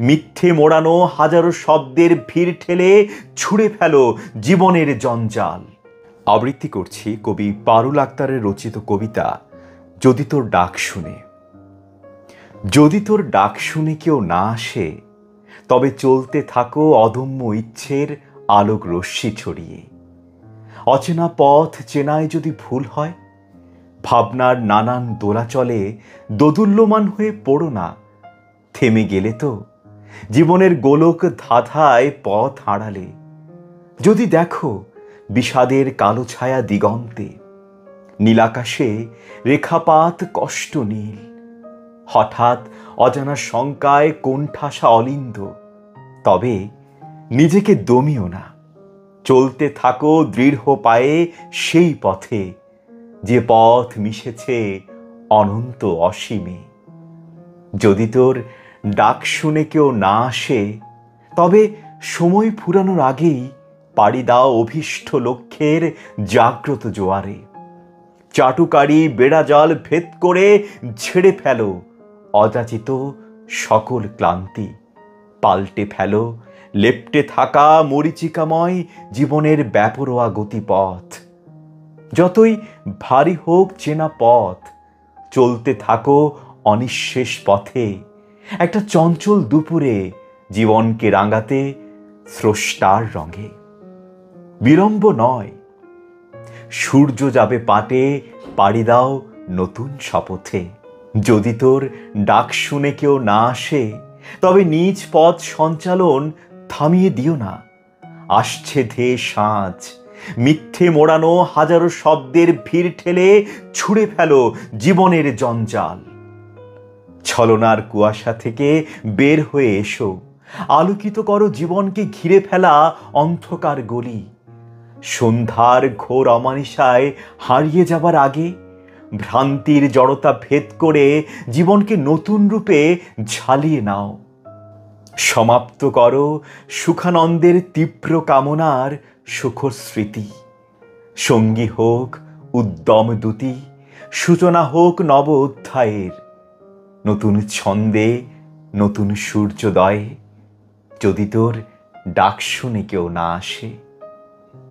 মিথ্যে মোড়ানো হাজারো শব্দের ভিড় ঠেলে ছুঁড়ে ফেলো জীবনের জঞ্জাল। আবৃত্তি করছি কবি পারুল আক্তারের রচিত কবিতা যদি তোর ডাক শুনে। যদি তোর ডাক শুনে কেউ না আসে, তবে চলতে থাকো অদম্য ইচ্ছের আলোক রশ্মি ছড়িয়ে। অচেনা পথ চেনায় যদি ভুল হয়, ভাবনার নানান দোলাচলে দোদুল্যমান হয়ে পড়ো না। থেমে গেলে তো জীবনের গোলক ধাঁধায় পথ হারালে। যদি দেখো বিষাদের কালো ছায়া দিগন্তে, নীলাকাশে রেখাপাত কষ্ট নীল, হঠাৎ অজানা শঙ্কায় কোণঠাসা অলিন্দ, তবে নিজেকে দমিও না। চলতে থাকো দৃঢ় পায়ে সেই পথে, যে পথ মিশেছে অনন্ত অসীমে। যদি তোর ডাক শুনে কেউ না আসে, তবে সময় ফুরানোর আগেই পাড়ি দাও অভীষ্ট লক্ষ্যের জাগ্রত জোয়ারে। চাটুকারি বেড়া জল ভেদ করে ঝেড়ে ফেলো অযাচিত সকল ক্লান্তি। পাল্টে ফেলো লেপ্টে থাকা মরীচিকাময় জীবনের ব্যাপরোয়া গতিপথ। যতই ভারী হোক চেনা পথ, চলতে থাকো অনিঃশেষ পথে। একটা চঞ্চল দুপুরে জীবনকে রাঙাতে স্রষ্টার রঙে। বিলম্ব নয়, সূর্য যাবে পাটে, পাড়ি দাও নতুন শপথে। যদি তোর ডাক শুনে কেউ না আসে, তবে নিজ পথ সঞ্চালন থামিয়ে দিও না। আসছে ধেয়ে সাঁঝ, মিথ্যে মোড়ানো হাজারো শব্দের ভিড় ঠেলে ছুঁড়ে ফেলো জীবনের জঞ্জাল। ছলনার কুয়াশা থেকে বের হয়ে এসো, আলোকিত করো জীবনকে ঘিরে ফেলা অন্ধকার গলি। সন্ধ্যার ঘোর অমানিসায় হারিয়ে যাবার আগে ভ্রান্তির জড়তা ভেদ করে জীবনকে নতুন রূপে ঝালিয়ে নাও। সমাপ্ত করো সুখানন্দের তীব্র কামনার সুখর স্মৃতি। সঙ্গী হোক উদ্যম দ্যুতি, সূচনা হোক নব অধ্যায়ের। নতুন ছন্দে নতুন সূর্যোদয়ে যদি তোর ডাক শুনে কেউ না আসে।